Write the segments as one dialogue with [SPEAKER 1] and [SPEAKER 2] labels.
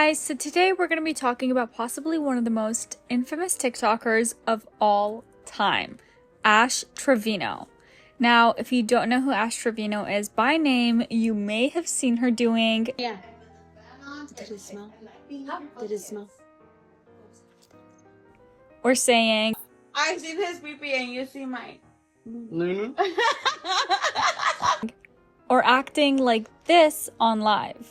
[SPEAKER 1] guys, so today we're going to be talking about possibly one of the most infamous TikTokers of all time, Ash Trevino. Now, if you don't know who Ash Trevino is by name, you may have seen her doing...
[SPEAKER 2] Yeah. Did it smell? Did it smell?
[SPEAKER 1] Or saying...
[SPEAKER 3] I've seen his pee-pee and you see mine.
[SPEAKER 2] Lulu?
[SPEAKER 1] or acting like this on live.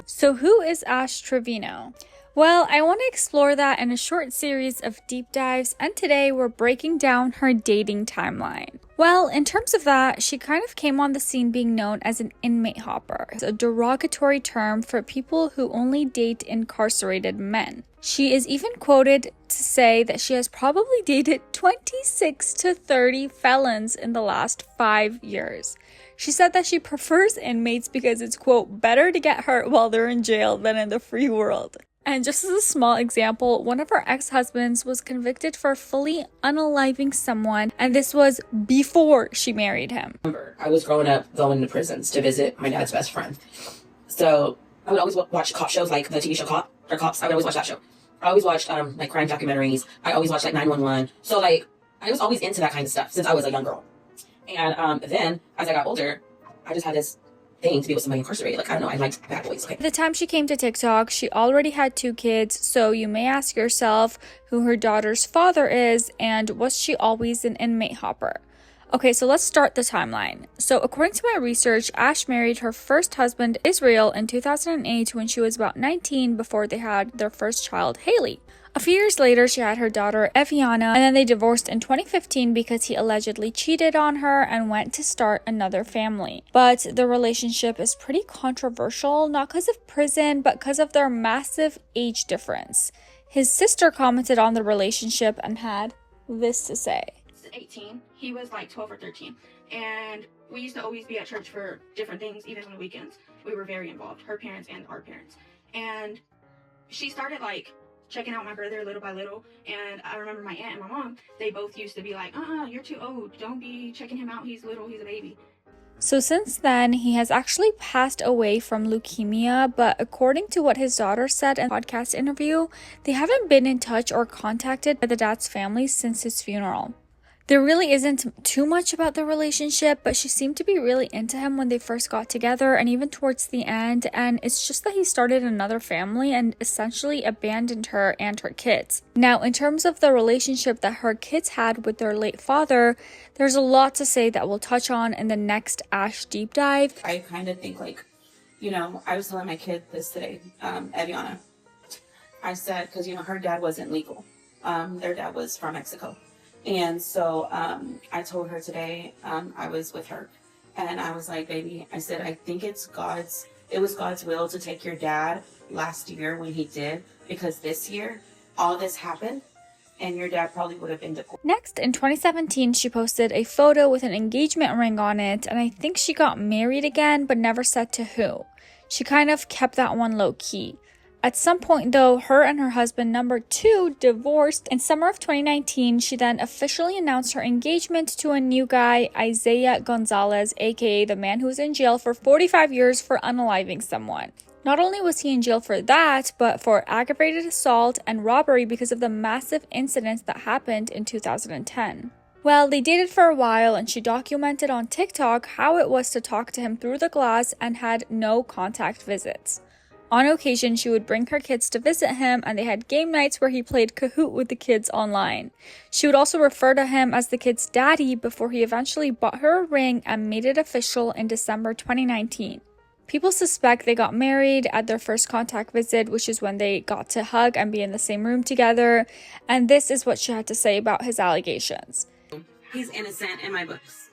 [SPEAKER 1] So who is Ash Trevino? Well, I want to explore that in a short series of deep dives, and today we're breaking down her dating timeline. Well, in terms of that, she kind of came on the scene being known as an inmate hopper. It's a derogatory term for people who only date incarcerated men. She is even quoted to say that she has probably dated 26 to 30 felons in the last 5 years. She said that she prefers inmates because it's, quote, better to get hurt while they're in jail than in the free world. And just as a small example, one of her ex-husbands was convicted for fully unaliving someone, and this was before she married him.
[SPEAKER 4] I was growing up going to prisons to visit my dad's best friend. So I would always watch cop shows like the TV show Cop, or Cops. I would always watch that show. I always watched like crime documentaries. I always watched like 911. So like I was always into that kind of stuff since I was a young girl. And then as I got older, I just had this thing to be with somebody incarcerated. Like, I don't know, I liked bad boys. Okay.
[SPEAKER 1] By the time she came to TikTok, she already had 2 kids, so you may ask yourself who her daughter's father is, and was she always an inmate hopper? Okay, so let's start the timeline. So according to my research, Ash married her first husband, Israel, in 2008 when she was about 19 before they had their first child, Haley. A few years later, she had her daughter, Eviana, and then they divorced in 2015 because he allegedly cheated on her and went to start another family. But the relationship is pretty controversial, not because of prison, but because of their massive age difference. His sister commented on the relationship and had this to say.
[SPEAKER 3] 18, he was like 12 or 13, and we used to always be at church for different things, even on the weekends. We were very involved, her parents and our parents, and she started like checking out my brother little by little. And I remember my aunt and my mom, they both used to be like, you're too old, don't be checking him out, he's little, he's a baby.
[SPEAKER 1] So since then, he has actually passed away from leukemia, but according to what his daughter said in a podcast interview, they haven't been in touch or contacted by the dad's family since his funeral. There really isn't too much about the relationship, but she seemed to be really into him when they first got together and even towards the end, and it's just that he started another family and essentially abandoned her and her kids. Now, in terms of the relationship that her kids had with their late father, there's a lot to say that we'll touch on in the next Ash deep dive.
[SPEAKER 4] I kind of think like, I was telling my kid this today, Eviana. I said, because, her dad wasn't legal. Their dad was from Mexico. And so I told her today, I was with her, and I was like, baby, I said, I think it was God's will to take your dad last year when he did, because this year, all this happened, and your dad probably would have been deported.
[SPEAKER 1] Next, in 2017, she posted a photo with an engagement ring on it, and I think she got married again, but never said to who. She kind of kept that one low-key. At some point, though, her and her husband, number 2, divorced. In summer of 2019, she then officially announced her engagement to a new guy, Isaiah Gonzalez, aka the man who was in jail for 45 years for unaliving someone. Not only was he in jail for that, but for aggravated assault and robbery because of the massive incidents that happened in 2010. Well, they dated for a while, and she documented on TikTok how it was to talk to him through the glass and had no contact visits. On occasion, she would bring her kids to visit him, and they had game nights where he played Kahoot with the kids online. She would also refer to him as the kids' daddy before he eventually bought her a ring and made it official in December 2019. People suspect they got married at their first contact visit, which is when they got to hug and be in the same room together, and this is what she had to say about his allegations.
[SPEAKER 4] He's innocent in my books.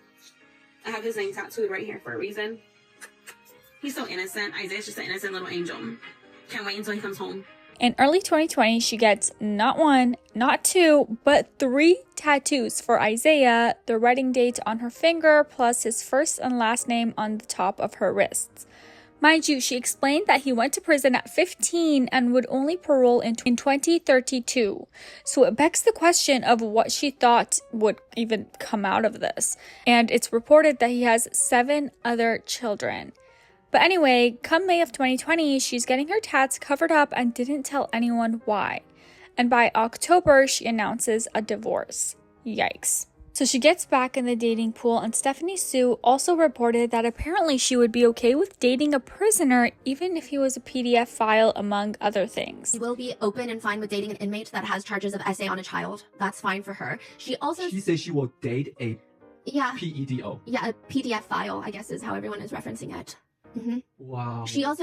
[SPEAKER 4] I have his name tattooed right here for a reason. He's so innocent. Isaiah's just an innocent little angel. Can't wait until he comes home.
[SPEAKER 1] In early 2020, she gets not 1, not 2, but 3 tattoos for Isaiah, the wedding date on her finger, plus his first and last name on the top of her wrists. Mind you, she explained that he went to prison at 15 and would only parole in 2032. So it begs the question of what she thought would even come out of this. And it's reported that he has 7 other children. But anyway, come May of 2020, she's getting her tats covered up and didn't tell anyone why. And by October, she announces a divorce. Yikes. So she gets back in the dating pool, and Stephanie Sue also reported that apparently she would be okay with dating a prisoner even if he was a PDF file, among other things.
[SPEAKER 5] She will be open and fine with dating an inmate that has charges of SA on a child. That's fine for her. She
[SPEAKER 6] says she will date a PEDO.
[SPEAKER 5] Yeah, a PDF file, I guess is how everyone is referencing it.
[SPEAKER 6] Wow.
[SPEAKER 5] She has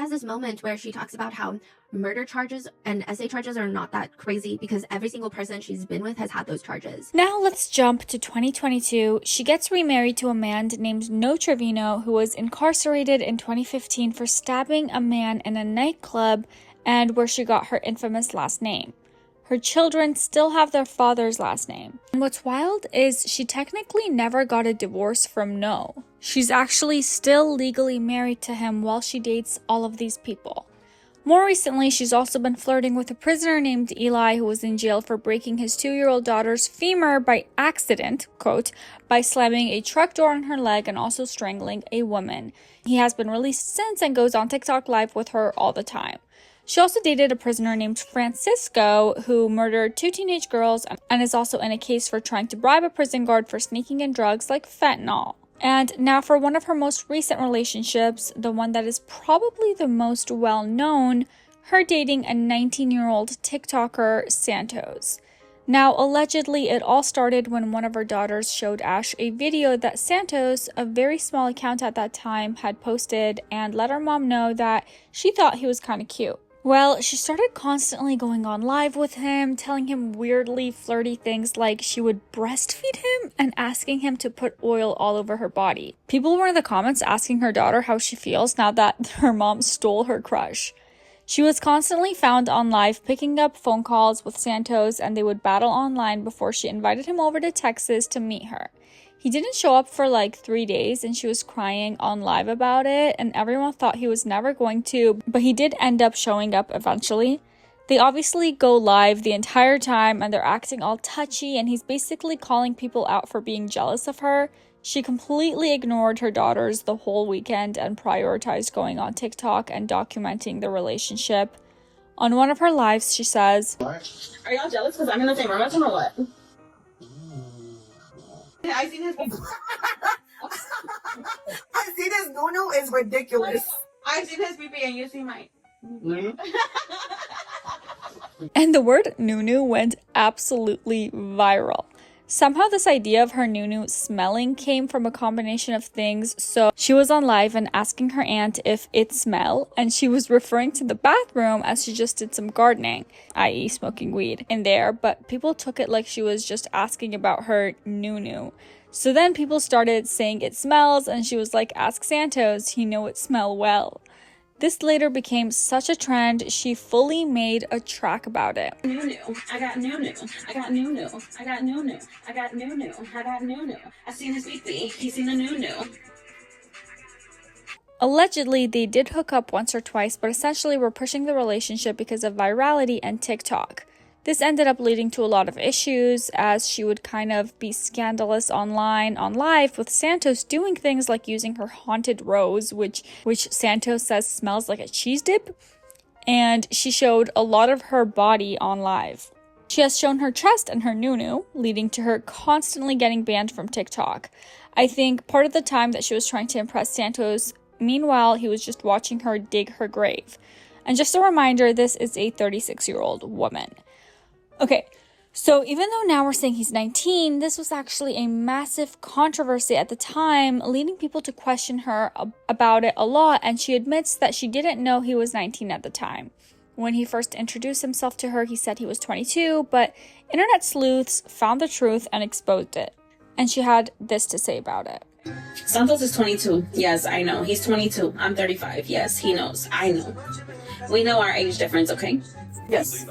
[SPEAKER 5] this moment where she talks about how murder charges and SA charges are not that crazy because every single person she's been with has had those charges.
[SPEAKER 1] Now let's jump to 2022. She gets remarried to a man named Ash Trevino, who was incarcerated in 2015 for stabbing a man in a nightclub, and where she got her infamous last name. Her children still have their father's last name. And what's wild is she technically never got a divorce from No. She's actually still legally married to him while she dates all of these people. More recently, she's also been flirting with a prisoner named Eli, who was in jail for breaking his 2-year-old daughter's femur by accident, quote, by slamming a truck door on her leg and also strangling a woman. He has been released since and goes on TikTok live with her all the time. She also dated a prisoner named Francisco, who murdered 2 teenage girls and is also in a case for trying to bribe a prison guard for sneaking in drugs like fentanyl. And now for one of her most recent relationships, the one that is probably the most well-known, her dating a 19-year-old TikToker, Santos. Now, allegedly, it all started when one of her daughters showed Ash a video that Santos, a very small account at that time, had posted and let her mom know that she thought he was kind of cute. Well, she started constantly going on live with him, telling him weirdly flirty things like she would breastfeed him and asking him to put oil all over her body. People were in the comments asking her daughter how she feels now that her mom stole her crush. She was constantly found on live picking up phone calls with Santos, and they would battle online before she invited him over to Texas to meet her. He didn't show up for like 3 days, and she was crying on live about it, and everyone thought he was never going to, but he did end up showing up eventually. They obviously go live the entire time, and they're acting all touchy, and he's basically calling people out for being jealous of her. She completely ignored her daughters the whole weekend and prioritized going on TikTok and documenting the relationship. On one of her lives, she says,
[SPEAKER 3] Are y'all jealous because I'm in the same room as him or what? I seen his
[SPEAKER 2] I see this no is ridiculous.
[SPEAKER 3] I seen his BB and you see mine.
[SPEAKER 1] and the word Nunu went absolutely viral. Somehow this idea of her Nunu smelling came from a combination of things. So she was on live and asking her aunt if it smelled, and she was referring to the bathroom as she just did some gardening, i.e. smoking weed, in there, but people took it like she was just asking about her Nunu. So then people started saying it smells, and she was like, ask Santos, he know it smell well. This later became such a trend, she fully made a track about it.
[SPEAKER 3] Nunu. I got Nunu. I got Nunu. I got Nunu. I got Nunu. I got Nunu. I seen his BB. He seen the Nunu.
[SPEAKER 1] Allegedly, they did hook up once or twice, but essentially were pushing the relationship because of virality and TikTok. This ended up leading to a lot of issues, as she would kind of be scandalous online, on live, with Santos doing things like using her haunted rose, which Santos says smells like a cheese dip, and she showed a lot of her body on live. She has shown her chest and her Nunu, leading to her constantly getting banned from TikTok. I think part of the time that she was trying to impress Santos, meanwhile, he was just watching her dig her grave. And just a reminder, this is a 36-year-old woman. Okay, so even though now we're saying he's 19, this was actually a massive controversy at the time, leading people to question her about it a lot, and she admits that she didn't know he was 19 at the time. When he first introduced himself to her, he said he was 22, but internet sleuths found the truth and exposed it. And she had this to say about it.
[SPEAKER 4] Santos is 22. Yes, I know. He's 22. I'm 35. Yes, he knows. I know. We know our age difference, okay? Yes.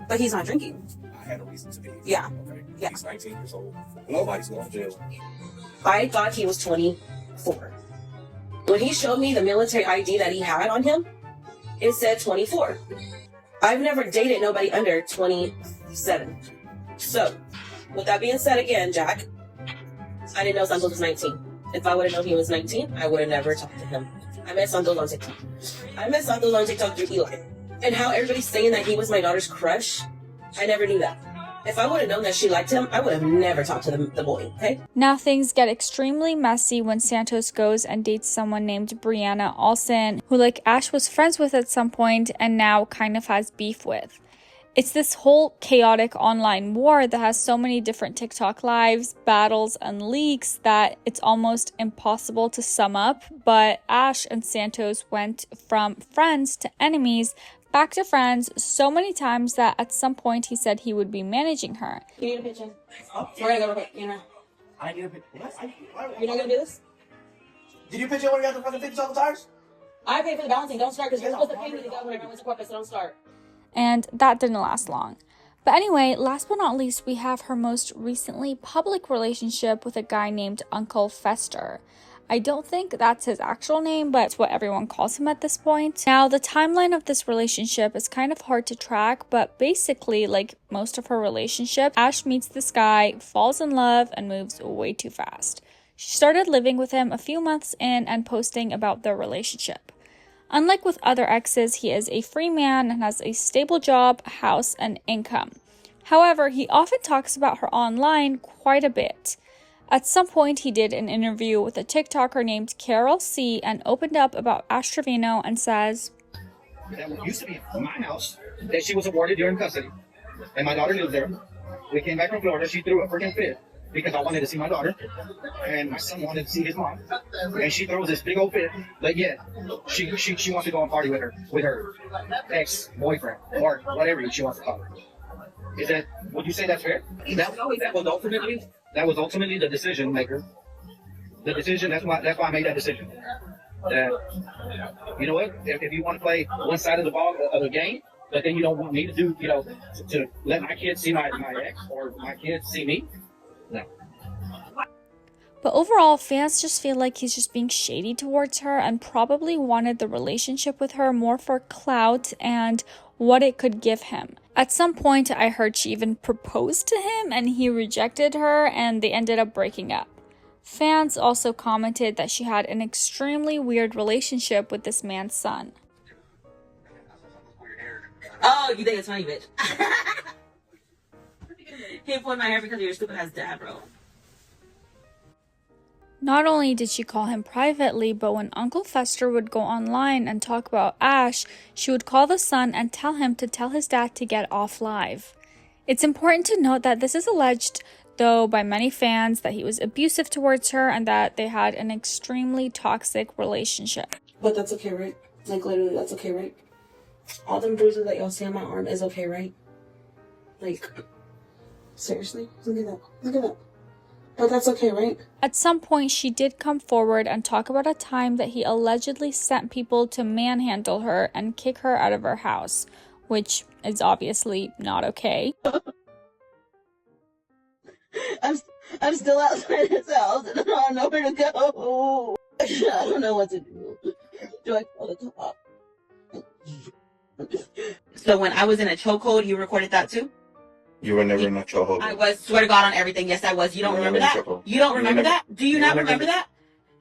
[SPEAKER 4] But he's not drinking.
[SPEAKER 7] I had a reason to be.
[SPEAKER 4] Yeah.
[SPEAKER 7] Okay.
[SPEAKER 4] Yeah.
[SPEAKER 7] He's 19 years old. Nobody's going to jail.
[SPEAKER 4] I thought he was 24. When he showed me the military ID that he had on him, it said 24. I've never dated nobody under 27. So, with that being said again, Jack, I didn't know Santos was 19. If I would have known he was 19, I would have never talked to him. I met Santos on TikTok. Through Eli. And how everybody's saying that he was my daughter's crush, I never knew that. If I would have known that she liked him, I would have never talked to the boy, okay?
[SPEAKER 1] Now things get extremely messy when Santos goes and dates someone named Brianna Olsen, who like Ash was friends with at some point and now kind of has beef with. It's this whole chaotic online war that has so many different TikTok lives, battles, and leaks that it's almost impossible to sum up, but Ash and Santos went from friends to enemies, back to friends so many times that at some point he said he would be managing her.
[SPEAKER 4] You need a picture. We're gonna go real quick, you know.
[SPEAKER 7] I need a picture.
[SPEAKER 4] You're not gonna do this?
[SPEAKER 7] Did you pitch it when you got the fucking fix all the tires?
[SPEAKER 4] I pay for the balancing. Don't start because you're supposed to pay me to go whenever I went to corporate, so don't start.
[SPEAKER 1] And that didn't last long. But anyway, last but not least, we have her most recently public relationship with a guy named Uncle Fester. I don't think that's his actual name, but it's what everyone calls him at this point. Now, the timeline of this relationship is kind of hard to track, but basically, like most of her relationships, Ash meets this guy, falls in love, and moves way too fast. She started living with him a few months in and posting about their relationship. Unlike with other exes, he is a free man and has a stable job, house, and income. However, he often talks about her online quite a bit. At some point, he did an interview with a TikToker named Carol C and opened up about Ash Trevino and says,
[SPEAKER 8] "That used to be my house that she was awarded during custody, and my daughter lives there. We came back from Florida. She threw a freaking fit because I wanted to see my daughter, and my son wanted to see his mom, and she throws this big old fit. But yet, she wants to go and party with her ex-boyfriend or whatever she wants to call it. Would you say that's fair? That was ultimately the decision maker. The decision. That's why I made that decision. You know what? If you want to play one side of the ball of the game, but then you don't want me to do, to let my kids see my ex or my kids see me, no."
[SPEAKER 1] But overall, fans just feel like he's just being shady towards her and probably wanted the relationship with her more for clout and what it could give him. At some point, I heard she even proposed to him and he rejected her and they ended up breaking up. Fans also commented that she had an extremely weird relationship with this man's son.
[SPEAKER 4] Oh, you think it's funny, bitch? Can't pull my hair because you're stupid ass dad, bro.
[SPEAKER 1] Not only did she call him privately, but when Uncle Fester would go online and talk about Ash, she would call the son and tell him to tell his dad to get off live. It's important to note that this is alleged, though, by many fans that he was abusive towards her and that they had an extremely toxic relationship.
[SPEAKER 4] But that's okay, right? Like, literally, that's okay, right? All them bruises that y'all see on my arm is okay, right? Like, seriously? Look at that. Look at that. But that's okay, right?
[SPEAKER 1] At some point, she did come forward and talk about a time that he allegedly sent people to manhandle her and kick her out of her house, which is obviously not okay.
[SPEAKER 4] I'm still outside this house and I don't know where to go. I don't know what to do. Do I call the cop? So when I was in a chokehold, you recorded that too?
[SPEAKER 7] You were never in a chokehold.
[SPEAKER 4] I was, swear to God on everything. Yes, I was. You don't remember that? You don't remember that? Do you not remember that?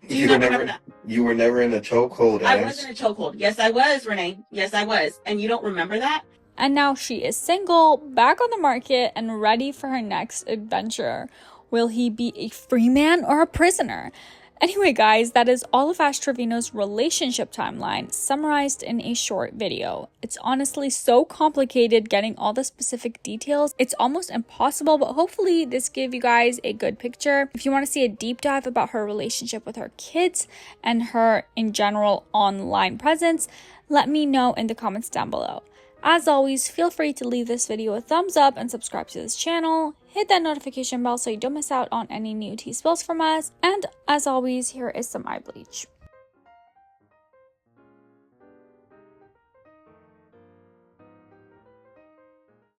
[SPEAKER 4] Do you not remember that?
[SPEAKER 7] You were never in a chokehold,
[SPEAKER 4] I was in a chokehold. Yes, I was, Renee. Yes, I was. And you don't remember that?
[SPEAKER 1] And now she is single, back on the market, and ready for her next adventure. Will he be a free man or a prisoner? Anyway, guys, that is all of Ash Trevino's relationship timeline summarized in a short video. It's honestly so complicated getting all the specific details. It's almost impossible, but hopefully this gave you guys a good picture. If you want to see a deep dive about her relationship with her kids and her, in general, online presence, let me know in the comments down below. As always, feel free to leave this video a thumbs up and subscribe to this channel. Hit that notification bell so you don't miss out on any new tea spills from us. And as always, here is some eye bleach.